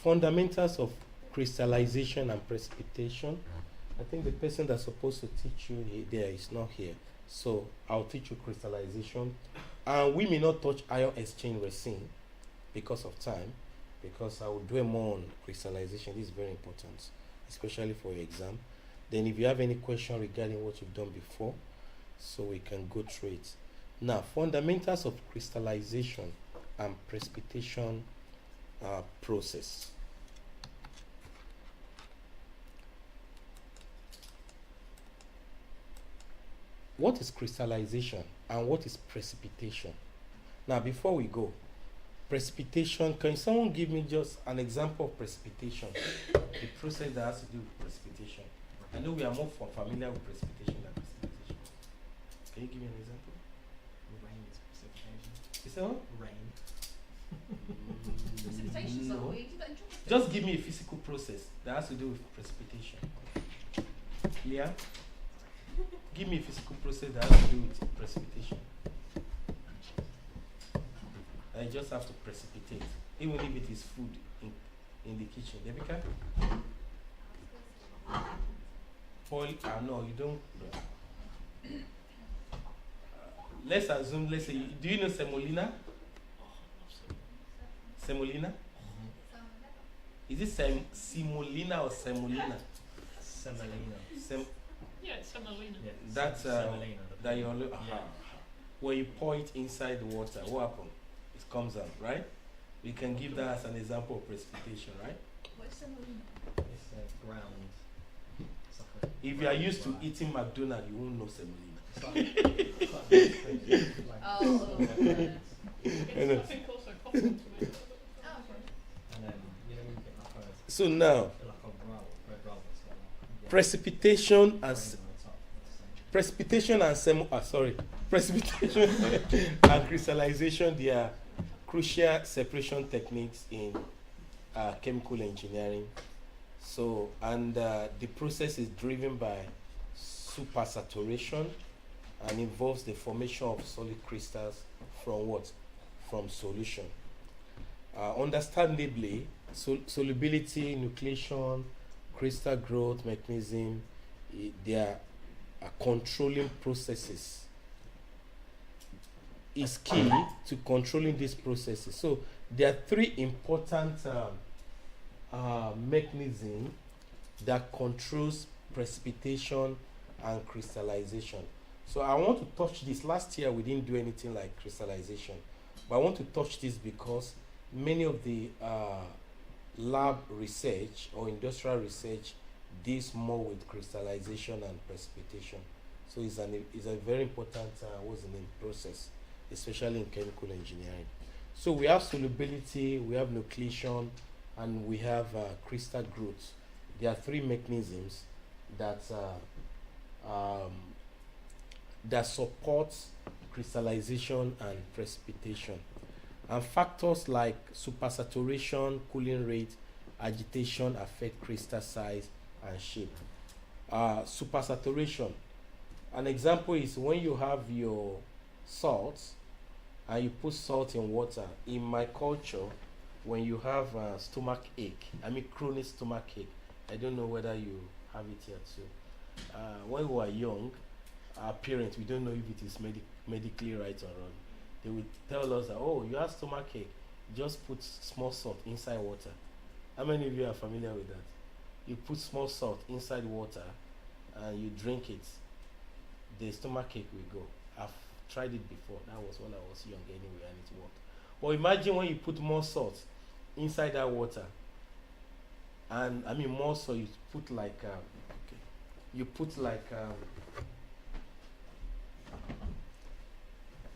fundamentals of crystallization and precipitation. I think the person that's supposed to teach you there is not here. So I'll teach you crystallization. And we may not touch ion exchange resin because of time, because I will dwell more on crystallization. This is very important, especially for your exam. Then if you have any question regarding what you've done before, so we can go through it. Now, fundamentals of crystallization and precipitation process. What is crystallization and what is precipitation? Now, before we go, precipitation, can someone give me just an example of precipitation? The process that has to do with precipitation. I know we are more familiar with precipitation than crystallization. Can you give me an example? Rain is precipitation. Is that what? Rain. Precipitation is No. like we do that in geography. Just give me a physical process that has to do with precipitation. Leah? Give me a physical process that has to do with precipitation. I just have to precipitate, even if it is food in the kitchen. Devika? Boil, no, you don't. Let's assume, let's say, do you know semolina? Semolina? Is it semolina or semolina? Semolina. Yeah, it's semolina. Yeah, That's semolina. that you only, Yeah. when you pour it inside the water, what happens? It comes out, right? We can give that as an example of precipitation, right? What's semolina? It's ground. It's like a If you are ground used to rice. eating McDonald's, you won't know semolina. It's like Oh, yes. I know. It's, I think, also cotton to me. Oh, okay. And then you know when you get like a So now, like a roll, red roll that's got like yeah, precipitation and cream on the top. That's precipitation and precipitation and crystallization, they are crucial separation techniques in chemical engineering. So, and the process is driven by supersaturation and involves the formation of solid crystals from what? From solution. Understandably, solubility, nucleation, crystal growth mechanism, they are controlling processes. Is key to controlling these processes. So there are three important mechanisms that controls precipitation and crystallization. So I want to touch this. Last year we didn't do anything like crystallization, but I want to touch this because many of the lab research or industrial research deals more with crystallization and precipitation. So it's a very important process, especially in chemical engineering. So we have solubility, we have nucleation, and we have crystal growth. There are three mechanisms that that supports crystallization and precipitation. And factors like supersaturation, cooling rate, agitation affect crystal size and shape. Supersaturation. An example is when you have your salts and you put salt in water. In my culture, when you have stomach ache, chronic stomach ache, I don't know whether you have it here too. When we were young, our parents, we don't know if it is medically right or wrong. They would tell us that, oh, you have stomach ache, just put small salt inside water. How many of you are familiar with that? You put small salt inside water and you drink it, the stomach ache will go. I've tried it before. That was when I was young anyway, and it worked. But imagine when you put more salt inside that water, and more salt, you put like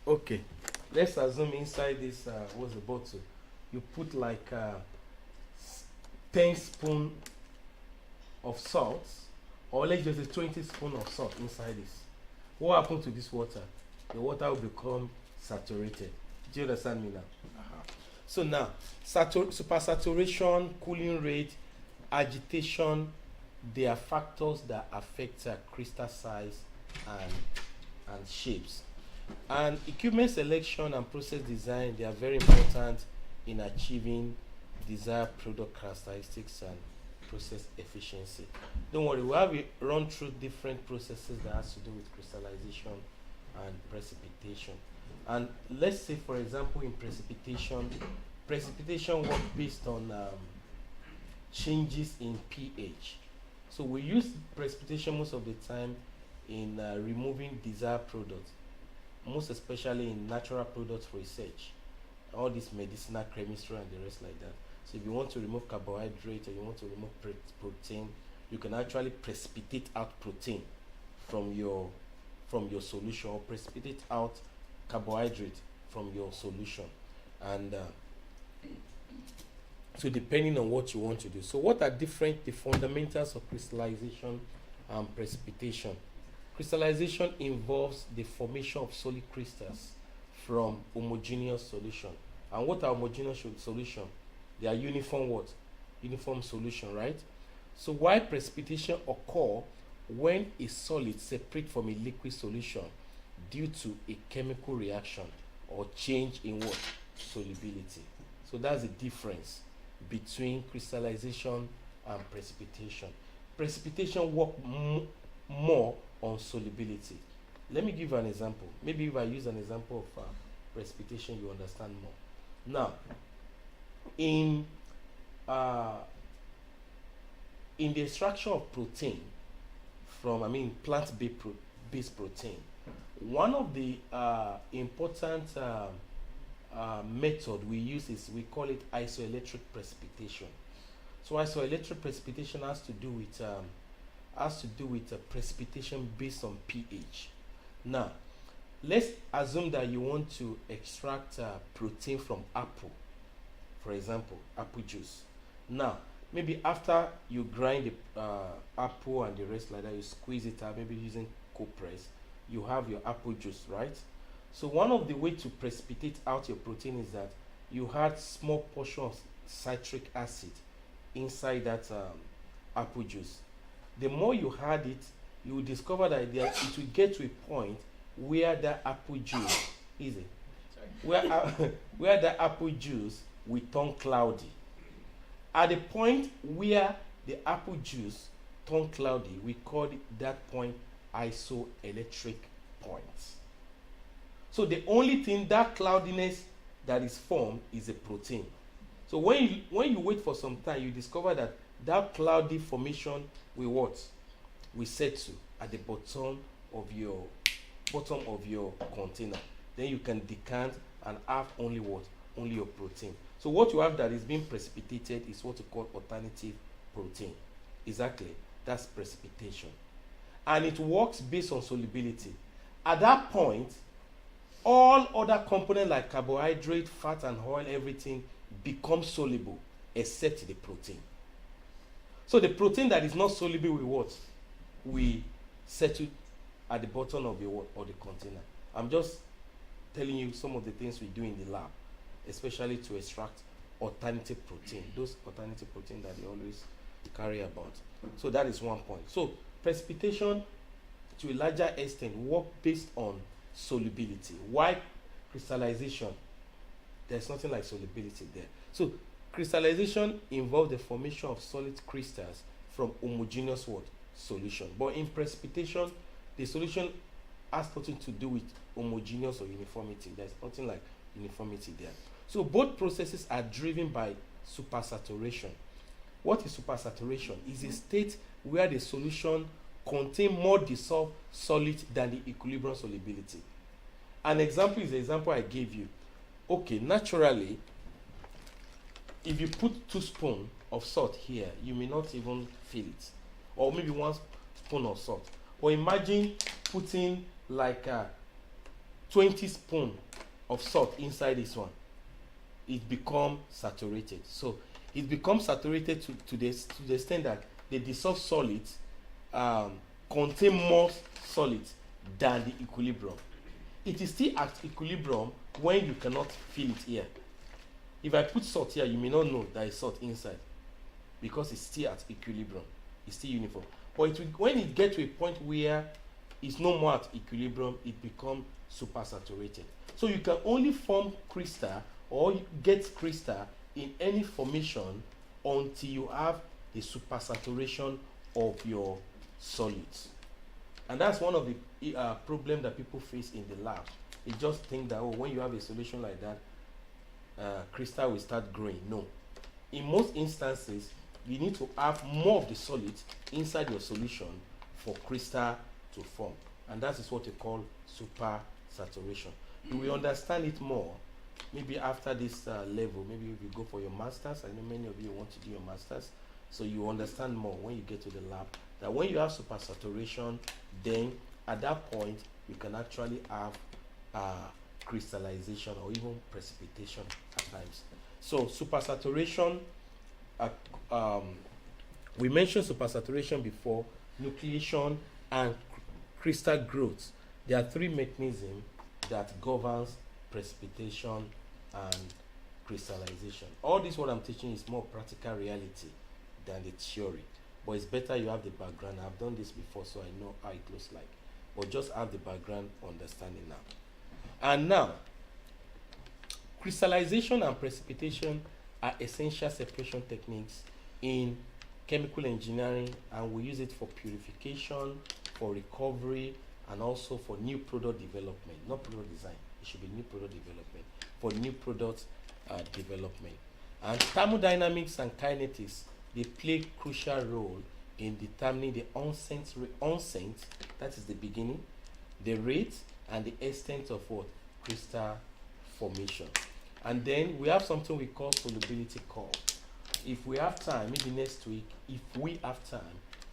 okay, let's assume inside this what's the bottle, you put like 10 spoon of salt, or let's just say 20 spoon of salt inside this. What happens to this water? The water will become saturated. Do you understand me now? So now, supersaturation, cooling rate, agitation, they are factors that affect crystal size and shapes. And equipment selection and process design, they are very important in achieving desired product characteristics and process efficiency. Don't worry, we have run through different processes that has to do with crystallization and precipitation. And let's say, for example, in precipitation work based on changes in pH. So we use precipitation most of the time in removing desired products, most especially in natural products research, all this medicinal chemistry and the rest like that. So if you want to remove carbohydrate or you want to remove protein, you can actually precipitate out protein from your solution, or precipitate out carbohydrate from your solution. And so depending on what you want to do. So what are the fundamentals of crystallization and precipitation? Crystallization involves the formation of solid crystals from homogeneous solution. And what are homogeneous solution? They are uniform what? Uniform solution, right? So why precipitation occur when a solid separates from a liquid solution due to a chemical reaction or change in what? Solubility. So that's the difference between crystallization and precipitation. Precipitation work more on solubility. Let me give you an example. Maybe if I use an example of precipitation, you understand more. Now, in the extraction of protein from, plant-based protein, one of the important method we use is, we call it isoelectric precipitation. So isoelectric precipitation has to do with precipitation based on pH. Now, let's assume that you want to extract protein from apple, for example, apple juice. Now, maybe after you grind the apple and the rest like that, you squeeze it out, maybe using cold press, you have your apple juice, right? So one of the way to precipitate out your protein is that you add small portion of citric acid inside that apple juice. The more you add it, you will discover that it will get to a point where the apple juice where the apple juice will turn cloudy. At the point where the apple juice turn cloudy, we call that point isoelectric point. So the only thing, that cloudiness that is formed is a protein. So when you wait for some time, you discover that cloudy formation will what? Will settle at the bottom of your container. Then you can decant and have only what? Only your protein. So what you have that is being precipitated is what we call alternative protein. Exactly. That's precipitation. And it works based on solubility. At that point, all other components like carbohydrate, fat and oil, everything becomes soluble except the protein. So the protein that is not soluble will what? We settle at the bottom of the container. I'm just telling you some of the things we do in the lab, especially to extract alternative protein, those alternative protein that they always carry about. So that is one point. So precipitation, to a larger extent, work based on solubility. Why crystallization? There's nothing like solubility there. So crystallization involves the formation of solid crystals from homogeneous solution. But in precipitation, the solution has nothing to do with homogeneous or uniformity. There's nothing like uniformity there. So both processes are driven by supersaturation. What is supersaturation? It's a state where the solution contains more dissolved solid than the equilibrium solubility. An example is the example I gave you. Okay, naturally, if you put 2 spoons of salt here, you may not even feel it. Or maybe 1 spoon of salt. Or imagine putting like 20 spoons of salt inside this one. It becomes saturated. So it becomes saturated to the extent that the dissolved solids contain more solids than the equilibrium. It is still at equilibrium when you cannot feel it here. If I put salt here, you may not know there is salt inside because it's still at equilibrium. It's still uniform. But when it gets to a point where it's no more at equilibrium, it becomes supersaturated. So you can only form crystal or get crystal in any formation until you have the supersaturation of your solids. And that's one of the problem that people face in the lab. They just think that, oh, when you have a solution like that, crystal will start growing. No. In most instances, you need to have more of the solids inside your solution for crystal to form. And that is what we call supersaturation. You will understand it more maybe after this level. Maybe if you go for your masters, I know many of you want to do your masters, so you understand more when you get to the lab that when you have supersaturation, then at that point you can actually have crystallization or even precipitation at times. So supersaturation, we mentioned supersaturation before, nucleation and crystal growth. There are three mechanisms that governs precipitation and crystallization. All this what I'm teaching is more practical reality than the theory, but it's better you have the background. I've done this before, so I know how it looks like, but just have the background understanding now. And now, crystallization and precipitation are essential separation techniques in chemical engineering, and we use it for purification, for recovery, and also for new product development. Not product design, it should be new product development, for new product development. And thermodynamics and kinetics, they play crucial role in determining the onset, that is the beginning, the rate, and the extent of what? Crystal formation. And then we have something we call solubility curve. If we have time, maybe next week, if we have time,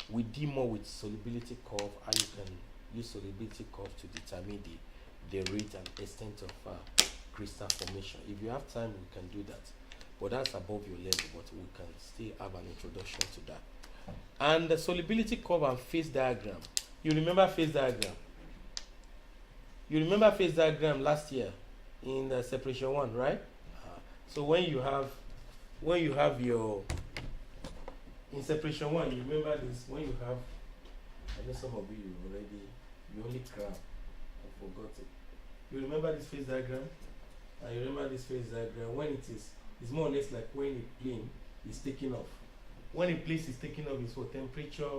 we deal more with solubility curve, how you can use solubility curve to determine the rate and extent of crystal formation. If you have time, we can do that. But that's above your level, but we can still have an introduction to that. And the solubility curve and phase diagram. You remember phase diagram? You remember phase diagram last year in the separation 1, right? So when you have your, in separation 1, you remember this, when you have, I know some of you already, you only grab, I forgot it. You remember this phase diagram? And you remember this phase diagram, when it's more or less like when a plane is taking off. When a place is taking off, it's for temperature.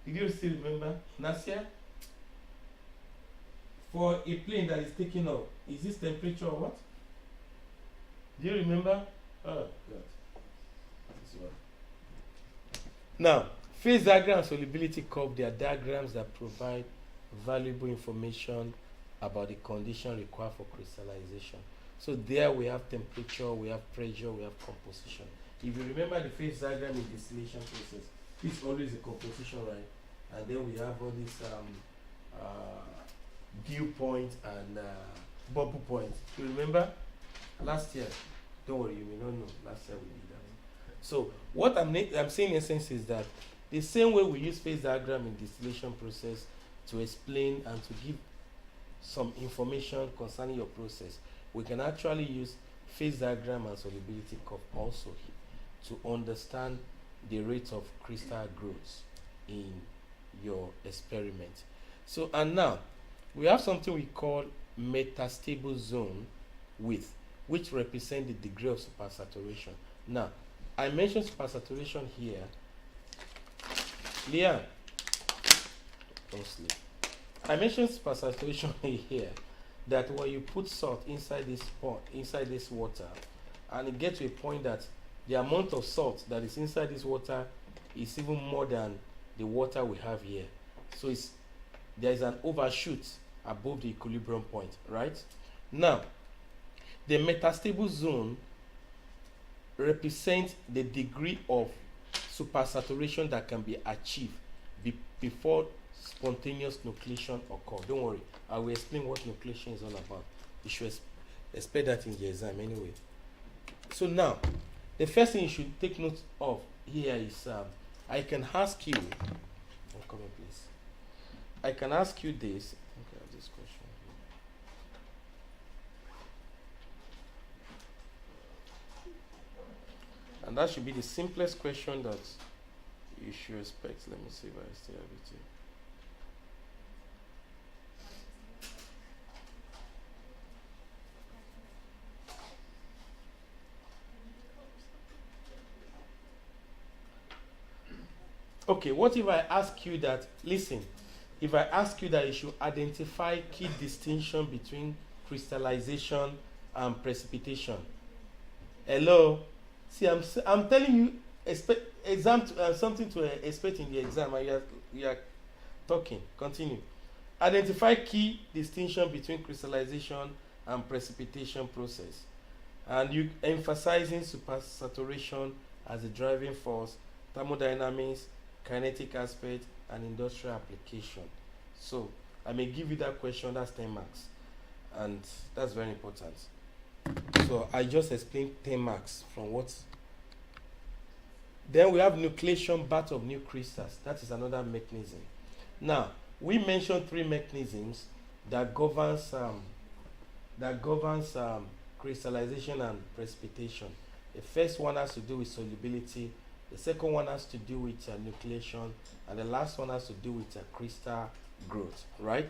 Did you still remember? Nasia? For a plane that is taking off, is this temperature or what? Do you remember? Oh, God. This one. Now, phase diagram and solubility curve, they are diagrams that provide valuable information about the condition required for crystallization. So there we have temperature, we have pressure, we have composition. If you remember the phase diagram in distillation process, it's always a composition, right? And then we have all this dew point and bubble point. You remember? Last year, don't worry, you may not know. Last year we did that. So what I'm saying in essence is that the same way we use phase diagram in distillation process to explain and to give some information concerning your process, we can actually use phase diagram and solubility curve also to understand the rate of crystal growth in your experiment. So, and now we have something we call metastable zone width, which represent the degree of supersaturation. Now, I mentioned supersaturation here. Leah, don't sleep. I mentioned supersaturation here, that when you put salt inside this pot, inside this water, and it gets to a point that the amount of salt that is inside this water is even more than the water we have here. So there is an overshoot above the equilibrium point, right? Now, the metastable zone represents the degree of supersaturation that can be achieved before spontaneous nucleation occurs. Don't worry, I will explain what nucleation is all about. You should expect that in the exam anyway. So now, the first thing you should take note of here is I can ask you, come in please. I can ask you this. Okay, I have this question here. And that should be the simplest question that you should expect. Let me see if I still have it here. Okay, what if I ask you that, listen, if I ask you that you should identify key distinction between crystallization and precipitation? Hello? See, I'm telling you, something to expect in the exam, and you are talking. Continue. Identify key distinction between crystallization and precipitation process. And you emphasizing supersaturation as a driving force, thermodynamics, kinetic aspect, and industrial application. So I may give you that question, that's 10 marks. And that's very important. So I just explained 10 marks from what. Then we have nucleation bath of new crystals. That is another mechanism. Now, we mentioned 3 mechanisms that governs crystallization and precipitation. The first one has to do with solubility. The second one has to do with nucleation, and the last one has to do with crystal growth. Right?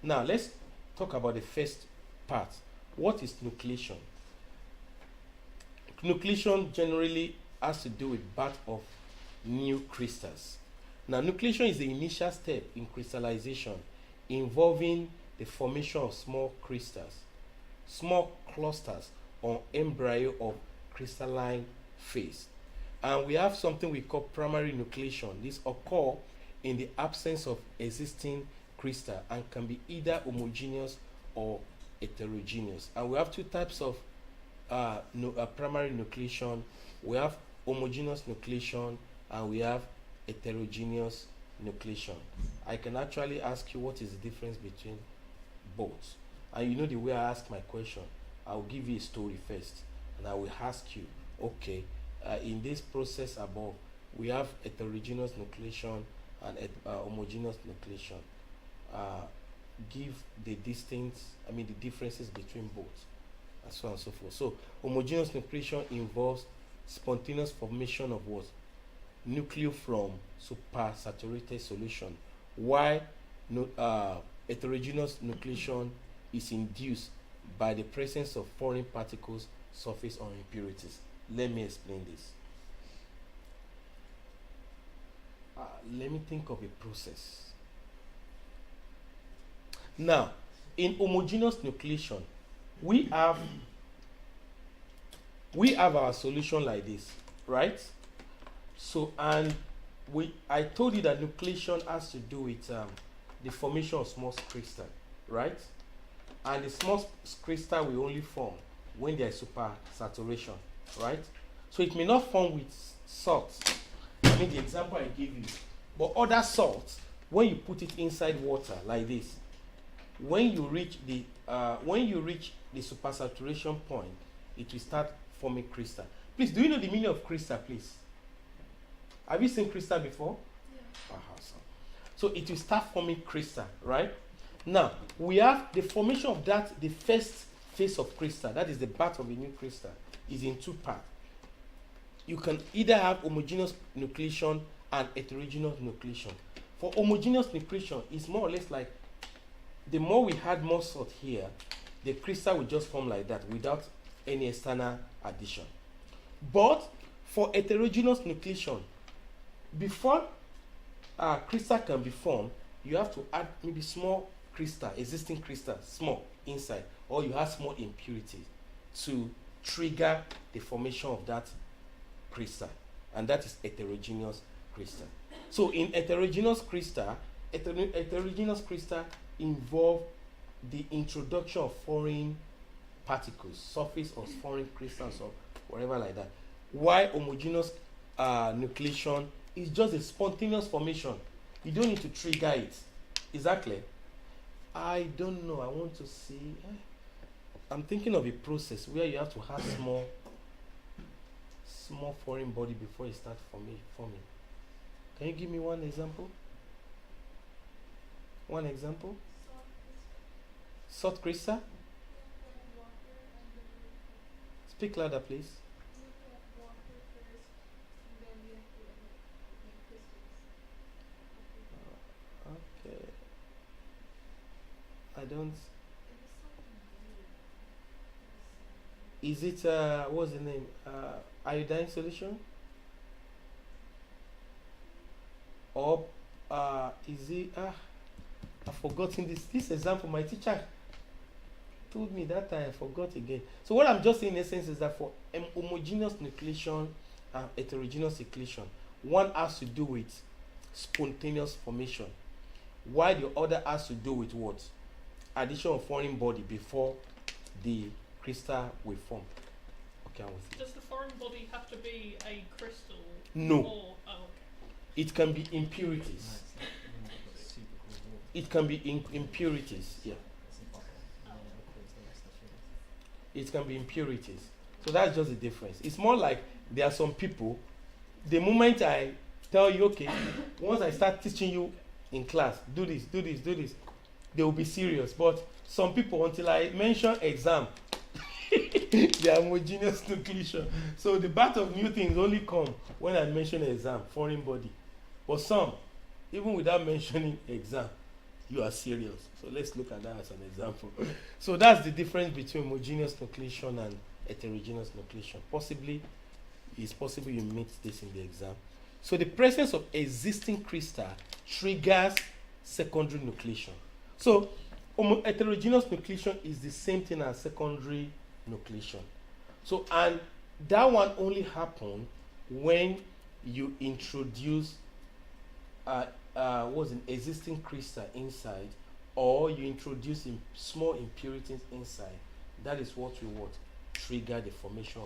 Now, let's talk about the first part. What is nucleation? Nucleation generally has to do with birth of new crystals. Now, nucleation is the initial step in crystallization involving the formation of small crystals, small clusters or embryo of crystalline phase. And we have something we call primary nucleation. This occurs in the absence of existing crystal and can be either homogeneous or heterogeneous. And we have 2 types of primary nucleation. We have homogeneous nucleation and we have heterogeneous nucleation. I can actually ask you what is the difference between both. And you know the way I ask my question, I will give you a story first and I will ask you, okay, in this process above, we have heterogeneous nucleation and homogeneous nucleation. Give the the differences between both, and so on and so forth. So, homogeneous nucleation involves spontaneous formation of what? Nucleo from supersaturated solution, while heterogeneous nucleation is induced by the presence of foreign particles, surface, or impurities. Let me explain this. Let me think of a process. Now, in homogeneous nucleation, we have our solution like this, right? So, and I told you that nucleation has to do with the formation of small crystal, right? And the small crystal will only form when there is supersaturation, right? So it may not form with salt. I mean the example I gave you. But other salts, when you put it inside water like this, when you reach the supersaturation point, it will start forming crystal. Please, do you know the meaning of crystal, please? Have you seen crystal before? Yeah. So it will start forming crystal, right? Now, we have the formation of that, the first phase of crystal, that is the birth of a new crystal, is in 2 parts. You can either have homogeneous nucleation and heterogeneous nucleation. For homogeneous nucleation, it's more or less like the more we had more salt here, the crystal will just form like that without any external addition. But for heterogeneous nucleation, before crystal can be formed, you have to add maybe small crystal, existing crystal, small inside, or you have small impurities to trigger the formation of that crystal, and that is heterogeneous crystal. So in heterogeneous crystal involve the introduction of foreign particles, surface of foreign crystals or whatever like that. While homogeneous nucleation is just a spontaneous formation. You don't need to trigger it. Is that clear? I don't know. I want to see. I'm thinking of a process where you have to have small foreign body before you start forming. Can you give me one example? One example? Salt crystal? Speak louder, please. Okay. I don't. Is it what's the name? Iodine solution? or is it I've forgotten this example. My teacher told me that time, I forgot again. So what I'm just saying in essence is that for homogeneous nucleation and heterogeneous nucleation, one has to do with spontaneous formation, while the other has to do with what? Addition of foreign body before the crystal will form. Okay, I'm with you. Does the foreign body have to be a crystal? No. Or, oh, okay. It can be impurities. It can be impurities. Yeah. It can be impurities. So that's just the difference. It's more like there are some people, the moment I tell you, okay, once I start teaching you in class, do this, do this, do this, they will be serious. But some people, until I mention exam, they are homogeneous nucleation. So the batch of new things only come when I mention exam, foreign body. But some, even without mentioning exam, you are serious. So let's look at that as an example. So that's the difference between homogeneous nucleation and heterogeneous nucleation. It's possible you meet this in the exam. So the presence of existing crystal triggers secondary nucleation. So heterogeneous nucleation is the same thing as secondary nucleation. So, and that one only happens when you introduce what's an existing crystal inside, or you introduce small impurities inside. That is what we want trigger the formation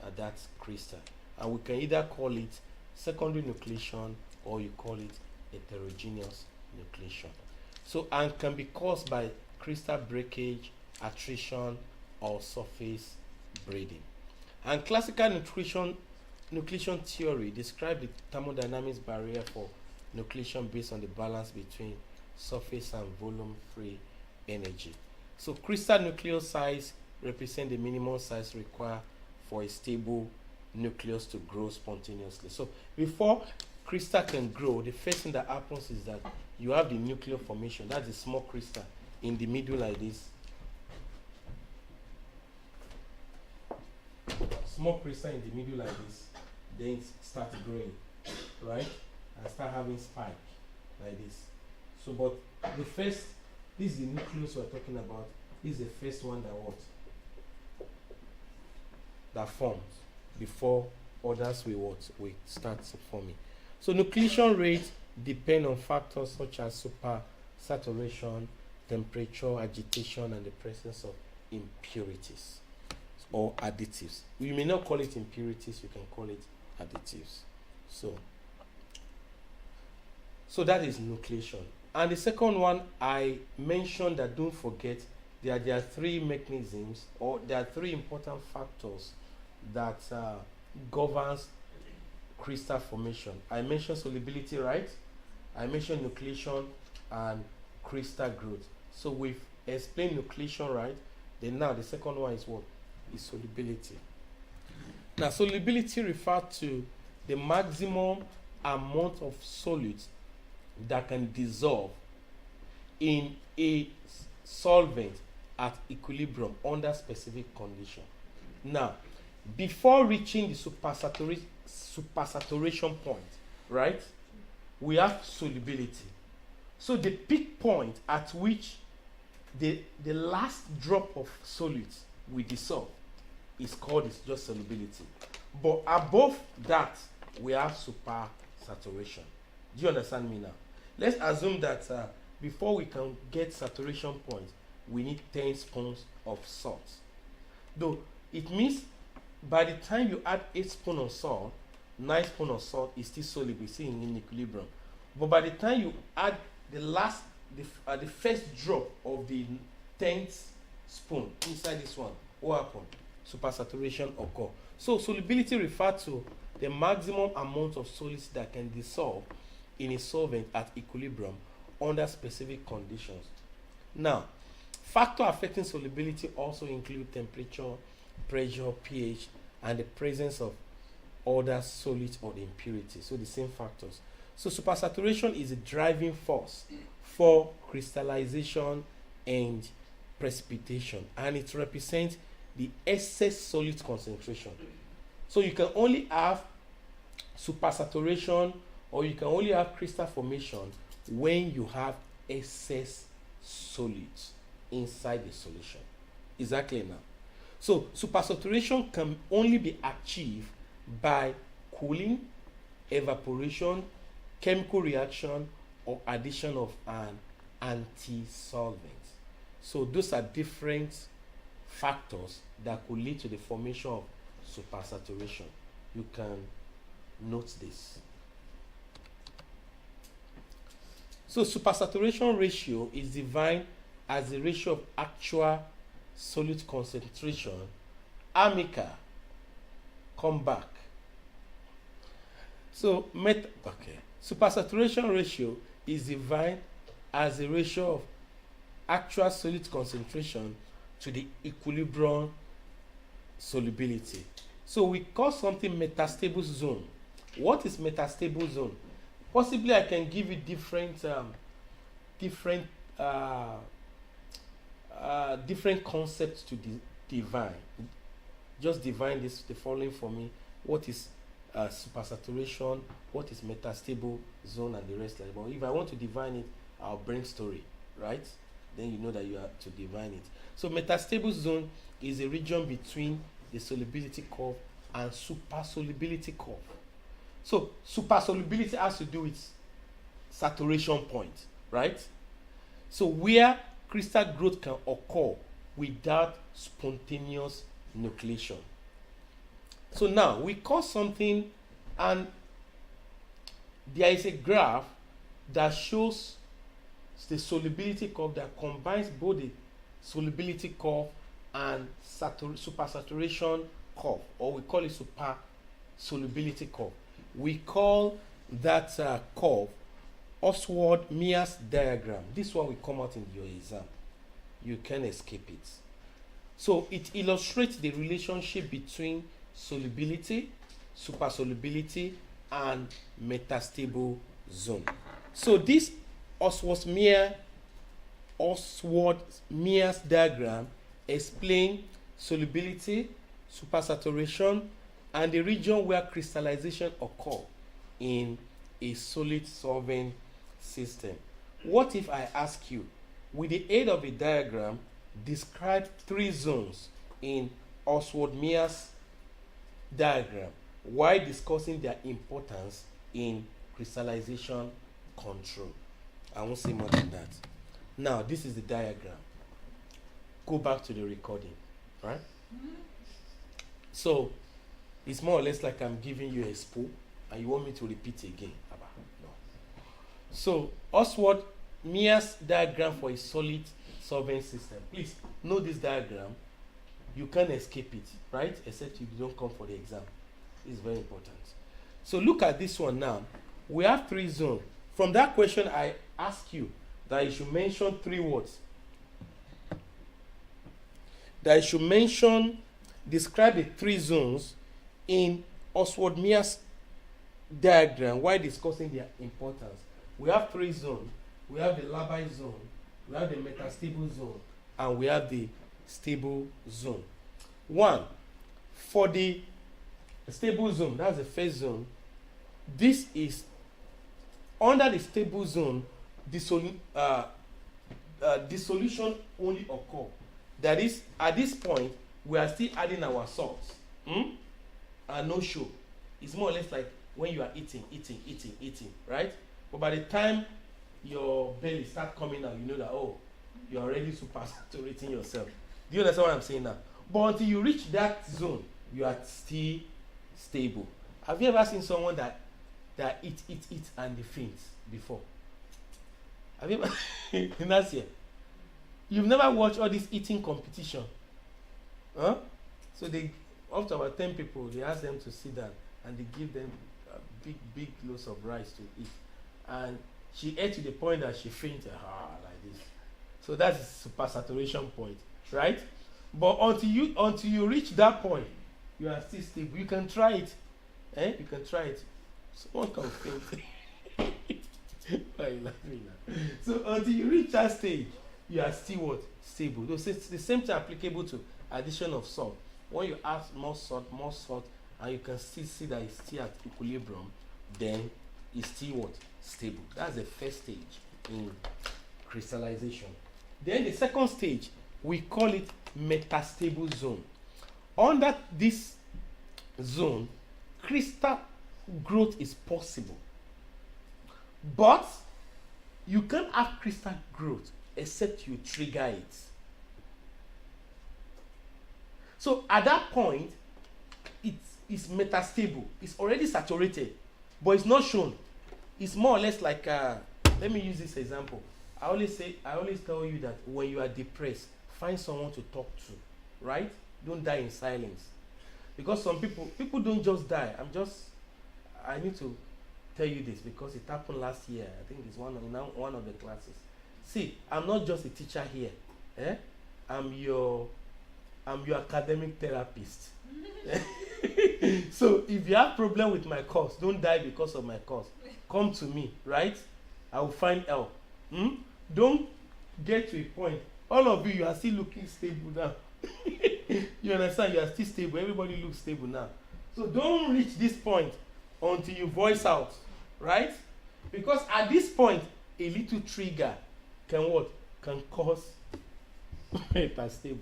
of that crystal, and we can either call it secondary nucleation or you call it heterogeneous nucleation. So, and can be caused by crystal breakage, attrition, or surface braiding. And classical nucleation theory describes the thermodynamics barrier for nucleation based on the balance between surface and volume free energy. So crystal nucleus size represent the minimum size required for a stable nucleus to grow spontaneously. So before crystal can grow, the first thing that happens is that you have the nuclear formation. That's a small crystal in the middle like this. Small crystal in the middle like this. Then it starts growing, right? And start having spike like this. So, but the first, this is the nucleus we're talking about. This is the first one that what? That forms before others will what? Will start forming. So nucleation rate depend on factors such as supersaturation, temperature, agitation, and the presence of impurities or additives. We may not call it impurities, you can call it additives. So that is nucleation. And the second one I mentioned that don't forget, there are three mechanisms, or there are three important factors that governs crystal formation. I mentioned solubility, right? I mentioned nucleation and crystal growth. So we've explained nucleation, right? Then now the second one is what? Is solubility. Now solubility refers to the maximum amount of solids that can dissolve in a solvent at equilibrium under specific condition. Now, before reaching the supersaturation point, right, we have solubility. So the peak point at which the last drop of solids will dissolve is called just solubility. But above that, we have supersaturation. Do you understand me now? Let's assume that before we can get saturation point, we need 10 spoons of salt. Though it means by the time you add 8 spoons of salt, 9 spoons of salt is still soluble, still in equilibrium. But by the time you add the first drop of the 10th spoon inside this one, what happens? Supersaturation occur. So solubility refers to the maximum amount of solids that can dissolve in a solvent at equilibrium under specific conditions. Now, factors affecting solubility also include temperature, pressure, pH, and the presence of other solids or the impurities. So the same factors. So supersaturation is a driving force for crystallization and precipitation, and it represents the excess solid concentration. So you can only have supersaturation or you can only have crystal formation when you have excess solids inside the solution. Is that clear now? So supersaturation can only be achieved by cooling, evaporation, chemical reaction, or addition of an anti-solvent. So those are different factors that could lead to the formation of supersaturation. You can note this. So supersaturation ratio is defined as the ratio of actual solute concentration, amica, come back. So supersaturation ratio is defined as the ratio of actual solute concentration to the equilibrium solubility. So we call something metastable zone. What is metastable zone? Possibly I can give you different concepts to define. Just define the following for me. What is supersaturation? What is metastable zone, and the rest? But if I want to define it, I'll bring story, right? Then you know that you have to define it. So metastable zone is a region between the solubility curve and supersolubility curve. So supersolubility has to do with saturation point, right? So where crystal growth can occur without spontaneous nucleation. So now we call something, and there is a graph that shows the solubility curve that combines both the solubility curve and supersaturation curve, or we call it supersolubility curve. We call that curve Oswald-Myers diagram. This one will come out in your exam. You can't escape it. So it illustrates the relationship between solubility, supersolubility, and metastable zone. So this Oswald-Myers diagram explains solubility, supersaturation, and the region where crystallization occurs in a solid solvent system. What if I ask you, with the aid of a diagram, describe 3 zones in Oswald-Myers diagram while discussing their importance in crystallization control? I won't say more than that. Now, this is the diagram. Go back to the recording, right? So, it's more or less like I'm giving you a spool and you want me to repeat again. No. So, Oswald-Myers diagram for a solid solvent system. Please know this diagram. You can't escape it, right? Except if you don't come for the exam. It's very important. So look at this one now. We have 3 zones. From that question, I ask you that you should mention 3 words. That you should describe the 3 zones in Oswald-Myers diagram while discussing their importance. We have 3 zones. We have the labile zone, we have the metastable zone, and we have the stable zone. 1. For the stable zone, that's the first zone. This is under the stable zone, dissolution only occur. That is, at this point, we are still adding our salts. And no show. It's more or less like when you are eating, right? But by the time your belly starts coming out, you know that, oh, you're already supersaturating yourself. Do you understand what I'm saying now? But until you reach that zone, you are still stable. Have you ever seen someone that eat and they faint before? Have you ever? That's here. You've never watched all this eating competition, huh? So they, after about 10 people, they ask them to sit down and they give them big loads of rice to eat, and she ate to the point that she fainted, like this. So that's supersaturation point, right? But until you reach that point, you are still stable. You can try it, You can try it. Someone can faint. Why are you laughing now? So until you reach that stage, you are still what? Stable. So it's the same thing applicable to addition of salt. When you add more salt, and you can still see that it's still at equilibrium, then is still what? Stable. That's the first stage in crystallization. Then the second stage, we call it metastable zone. Under this zone, crystal growth is possible. But you can't have crystal growth except you trigger it. So at that point, it is metastable. It's already saturated, but it's not shown. It's more or less like, let me use this example. I always tell you that when you are depressed, find someone to talk to, right? Don't die in silence. Because some people don't just die. I need to tell you this because it happened last year. I think it's one of the classes. See, I'm not just a teacher here. I'm your academic therapist. So if you have problem with my course, don't die because of my course. Come to me, right? I will find help. Don't get to a point. All of you are still looking stable now. You understand? You are still stable. Everybody looks stable now. So don't reach this point until you voice out, right? Because at this point, a little trigger can cause metastable.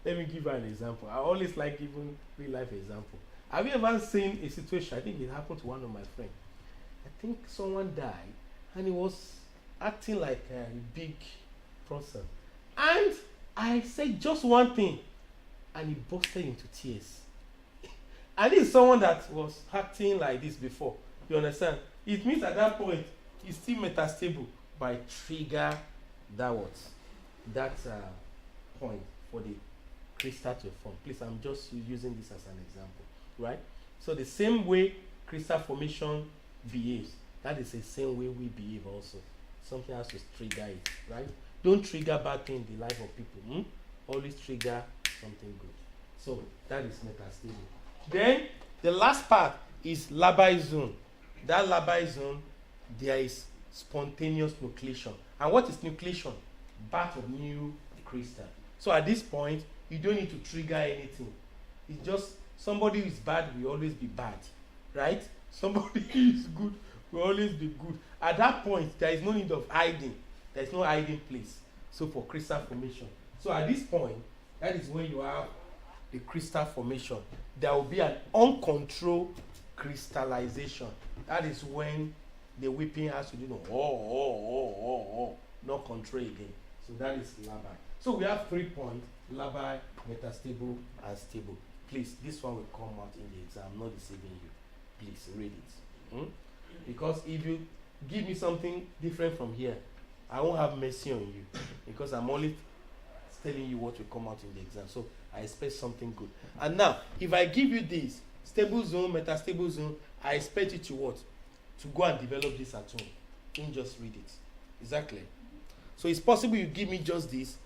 Let me give you an example. I always like giving real life example. Have you ever seen a situation? I think it happened to one of my friends. I think someone died and he was acting like a big person. And I said just one thing and he busted into tears. And this is someone that was acting like this before. You understand? It means at that point, it's still metastable by trigger that point for the crystal to form. Please, I'm just using this as an example, right? So the same way crystal formation behaves, that is the same way we behave also. Something has to trigger it, right? Don't trigger bad things in the life of people. Always trigger something good. So that is metastable. Then the last part is labile zone. That labile zone, there is spontaneous nucleation. And what is nucleation? Birth of new crystal. So at this point, you don't need to trigger anything. It's just somebody who is bad will always be bad, right? Somebody who is good will always be good. At that point, there is no need of hiding. There is no hiding place. So for crystal formation. So at this point, that is when you have the crystal formation. There will be an uncontrolled crystallization. That is when the whipping has to do not control again. So that is labile. So we have 3 points: labile, metastable, and stable. Please, this one will come out in the exam. I'm not deceiving you. Please read it. Because if you give me something different from here, I won't have mercy on you. Because I'm only telling you what will come out in the exam. So I expect something good. And now, if I give you this, stable zone, metastable zone, I expect you to what? To go and develop this at home. Don't just read it. Exactly. So it's possible you give me just this.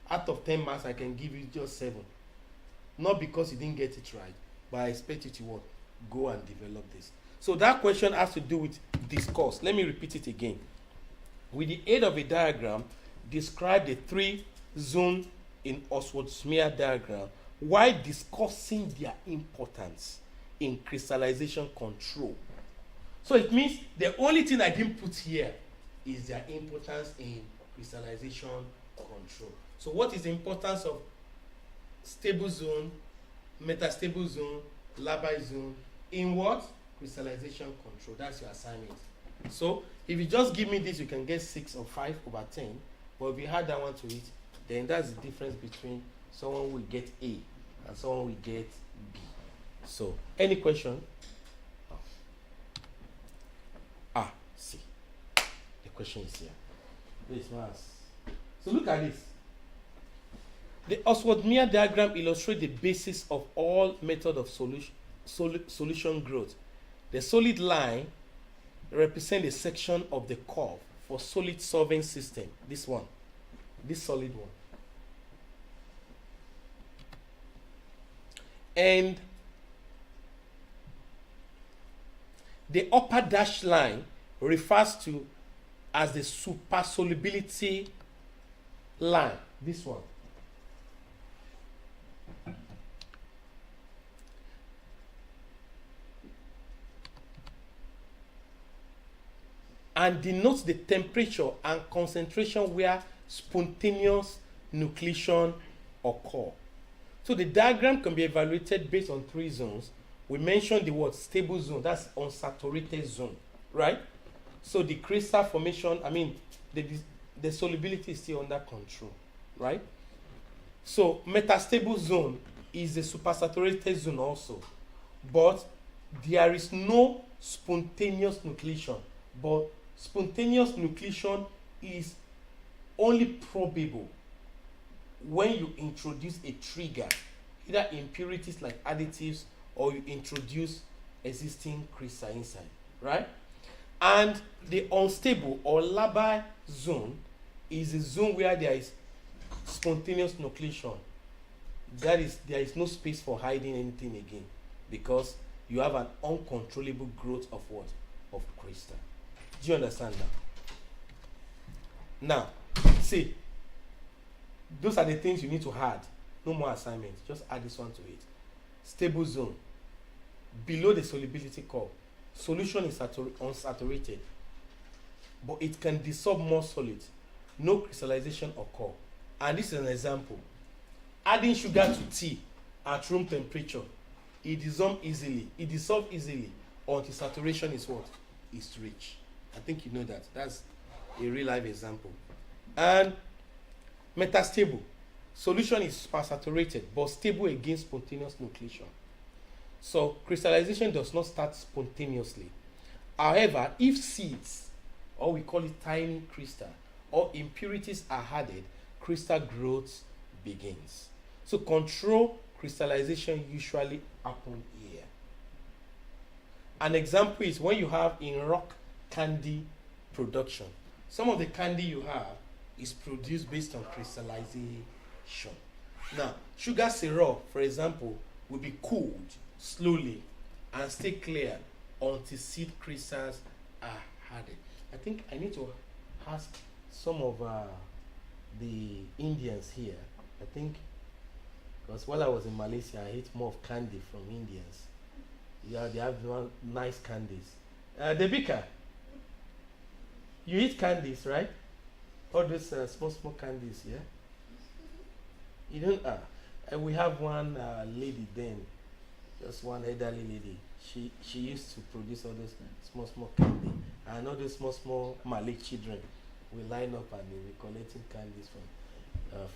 Out of 10 marks, I can give you just 7. Not because you didn't get it right, but I expect you to what? Go and develop this. So that question has to do with discourse. Let me repeat it again. With the aid of a diagram, describe the 3 zones in Oswald-Smith diagram while discussing their importance in crystallization control. So it means the only thing I didn't put here is their importance in crystallization control. So what is the importance of stable zone, metastable zone, labile zone in what? Crystallization control. That's your assignment. So if you just give me this, you can get 6 or 5 over 10. But if you add that one to it, then that's the difference between someone who will get A and someone who will get B. So any question? See. The question is here. This was. So look at this. The Oswald-Smith diagram illustrates the basis of all method of solution growth. The solid line represents a section of the curve for solid solvent system. This one. This solid one. And the upper dashed line refers to as the supersolubility line. This one. and denotes the temperature and concentration where spontaneous nucleation occur. So the diagram can be evaluated based on 3 zones. We mentioned the word stable zone, that's unsaturated zone, right? So the crystal formation, the solubility is still under control, right? So metastable zone is a supersaturated zone also, but there is no spontaneous nucleation. But spontaneous nucleation is only probable when you introduce a trigger, either impurities like additives or you introduce existing crystal inside, right? And the unstable or labile zone is a zone where there is spontaneous nucleation. That is, there is no space for hiding anything again, because you have an uncontrollable growth of what? Of crystal. Do you understand now? Now, see, those are the things you need to add. No more assignments. Just add this one to it. Stable zone. Below the solubility curve. Solution is unsaturated, but it can dissolve more solid. No crystallization occur. And this is an example. Adding sugar to tea at room temperature, it dissolves easily. It dissolves easily until saturation is what? Is reached. I think you know that. That's a real life example. And metastable. Solution is supersaturated but stable against spontaneous nucleation. So crystallization does not start spontaneously. However, if seeds, or we call it tiny crystal, or impurities are added, crystal growth begins. So control crystallization usually happens here. An example is when you have in rock candy production. Some of the candy you have is produced based on crystallization. Now, sugar syrup, for example, will be cooled slowly and stay clear until seed crystals are added. I think I need to ask some of the Indians here. I think because while I was in Malaysia, I ate more of candy from Indians. Yeah, they have nice candies. Debika, you eat candies, right? All those small candies, yeah? You don't, we have one lady then, just one elderly lady. She used to produce all those small candy. And all those small Malay children will line up and they'll be collecting candies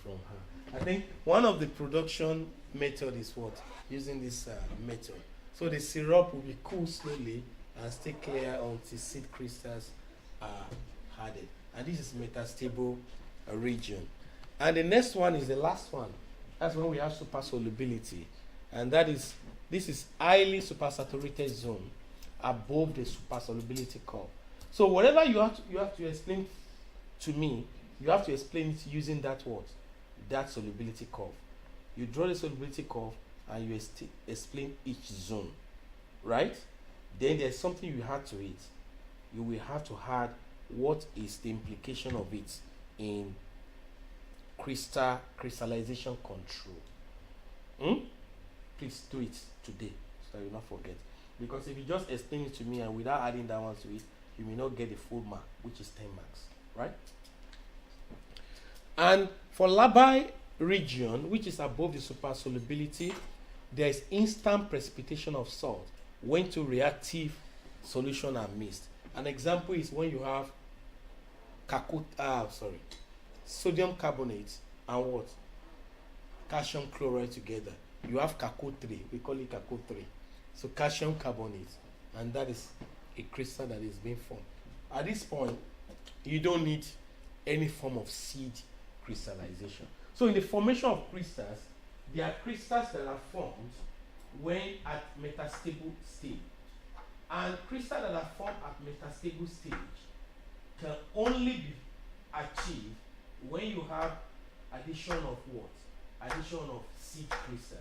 from her. I think one of the production method is what? Using this method. So the syrup will be cooled slowly and stay clear until seed crystals are added. And this is metastable region. And the next one is the last one. That's when we have supersolubility. And this is highly supersaturated zone above the supersolubility curve. So whatever you have to explain to me, you have to explain it using that word, that solubility curve. You draw the solubility curve and you explain each zone, right? Then there's something you add to it. You will have to add what is the implication of it in crystallization control. Please do it today so that you not forget. Because if you just explain it to me and without adding that one to it, you may not get the full mark, which is 10 marks, right? And for labile region, which is above the supersolubility, there is instant precipitation of salt when two reactive solution are mixed. An example is when you have sodium carbonate and what? Calcium chloride together. You have CaCO3, we call it CaCO3. So calcium carbonate, and that is a crystal that is being formed. At this point, you don't need any form of seed crystallization. So in the formation of crystals, there are crystals that are formed when at metastable stage. And crystals that are formed at metastable stage can only be achieved when you have addition of what? Addition of seed crystals.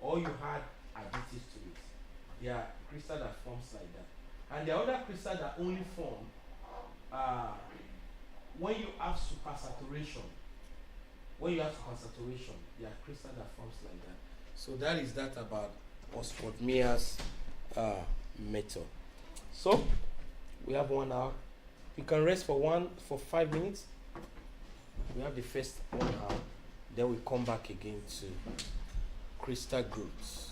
Or you add additives to it. There are crystals that forms like that. And there are other crystals that only form when you have supersaturation. When you have supersaturation, there are crystals that forms like that. So that is that about Osford-Meyer's method. So we have 1 hour You can rest for 5 minutes. We have the first 1 hour. Then we come back again to crystal growth.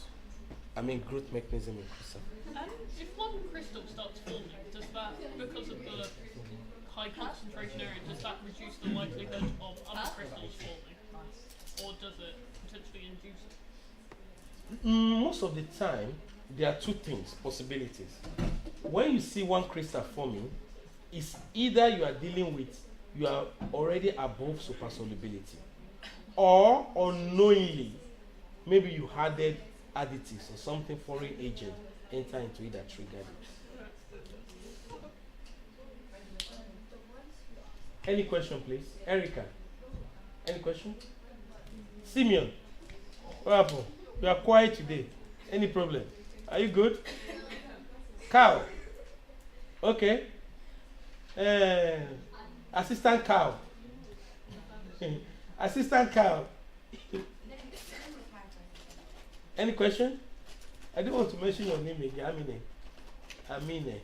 Growth mechanism in crystal. If one crystal starts forming, does that, because of the high concentration area, does that reduce the likelihood of other crystals forming? Or does it potentially induce it? Most of the time, there are two possibilities. When you see one crystal forming, it's either you are already above supersolubility, or unknowingly, maybe you added additives or something foreign agent enter into it that triggered it. Any question, please? Erica, any question? Simeon, what happened? You are quiet today. Any problem? Are you good? Cow. Okay. Assistant cow. Assistant cow. Any question? I don't want to mention your name again. Amine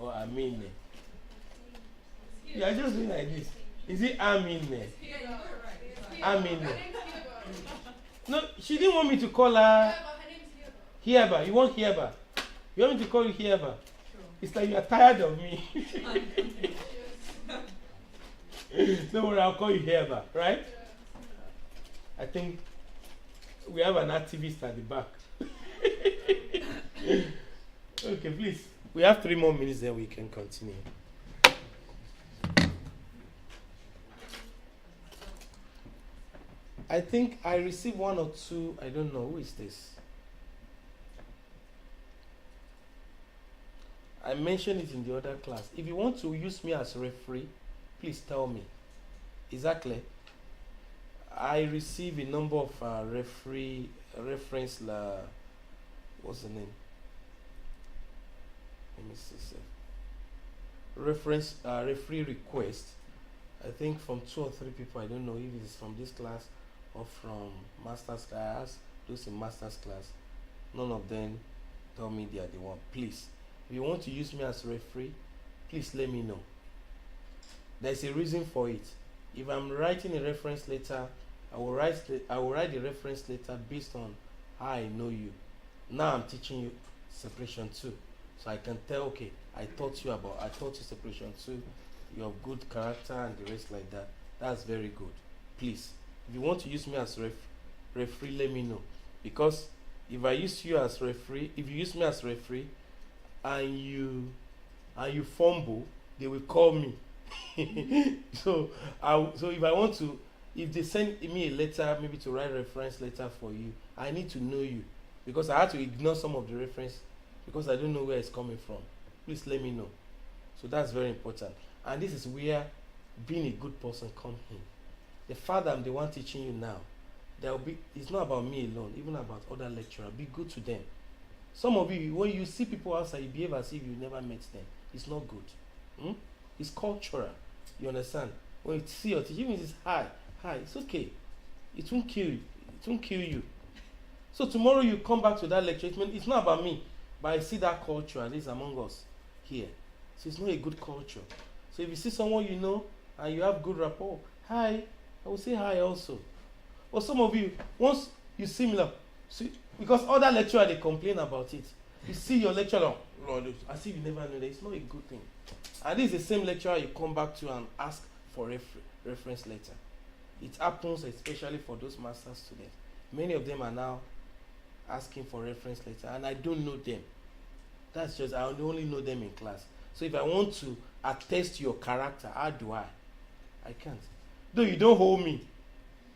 or Amine. You are just doing like this. Is it Amine? Amine. No, she didn't want me to call her Hieba. You want Hieba? You want me to call you Hieba? Sure. It's like you are tired of me. Don't worry, I'll call you Hieba, right? I think we have an activist at the back. Okay, please. We have 3 more minutes, then we can continue. I think I received 1 or 2. I don't know. Who is this? I mentioned it in the other class. If you want to use me as referee, please tell me. Exactly. I received a number of reference. What's the name? Let me see. Referee request. I think from 2 or 3 people. I don't know if it is from this class or from master's class. Those in master's class. None of them tell me they are the one. Please, if you want to use me as referee, please let me know. There's a reason for it. If I'm writing a reference letter, I will write the reference letter based on how I know you. Now I'm teaching you separation 2. So I can tell, okay, I taught you separation 2, you have good character and the rest like that. That's very good. Please, if you want to use me as referee, let me know. Because if I use you as referee, if you use me as referee and you fumble, they will call me. So if they send me a letter, maybe to write a reference letter for you, I need to know you, because I had to ignore some of the reference because I don't know where it's coming from. Please let me know. So that's very important. And this is where being a good person comes in. The fact that I'm the one teaching you now, it's not about me alone, even about other lecturers. Be good to them. Some of you, when you see people outside, you behave as if you never met them. It's not good. It's cultural. You understand? When you see your teacher, even if it's hi, it's okay. It won't kill you. It won't kill you. So tomorrow you come back to that lecture. It's not about me, but I see that culture, at least among us here. So it's not a good culture. So if you see someone you know and you have good rapport, hi, I will say hi also. But some of you, once you similar, because other lecturers, they complain about it. You see your lecturer, as if you never know that. It's not a good thing. And this is the same lecturer you come back to and ask for reference letter. It happens especially for those master students. Many of them are now asking for reference letter, and I don't know them. That's just, I only know them in class. So if I want to attest your character, how do I? I can't. Though you don't hold me,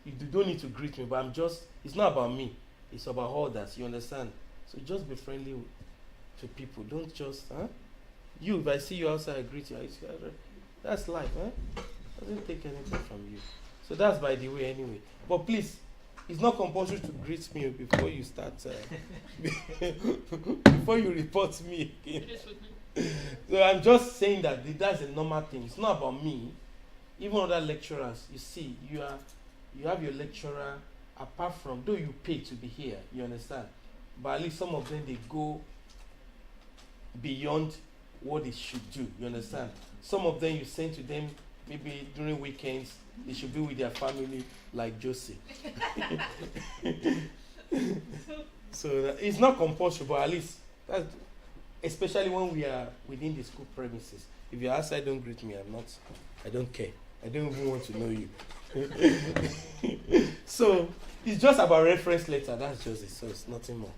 you don't need to greet me, but it's not about me. It's about others, you understand? So just be friendly to people. Don't just, if I see you outside, I greet you. That's life, Doesn't take anything from you. So that's by the way anyway. But please, it's not compulsory to greet me before you start, before you report me again. So I'm just saying that that's a normal thing. It's not about me. Even other lecturers, you see, you have your lecturer, apart from, though you pay to be here, you understand? But at least some of them, they go beyond what they should do. You understand? Some of them you send to them maybe during weekends. They should be with their family, like Josie. So it's not compulsory, but at least that's, especially when we are within the school premises. If you're outside, don't greet me. I don't care. I don't even want to know you. So it's just about reference letter. That's just it. So it's nothing more.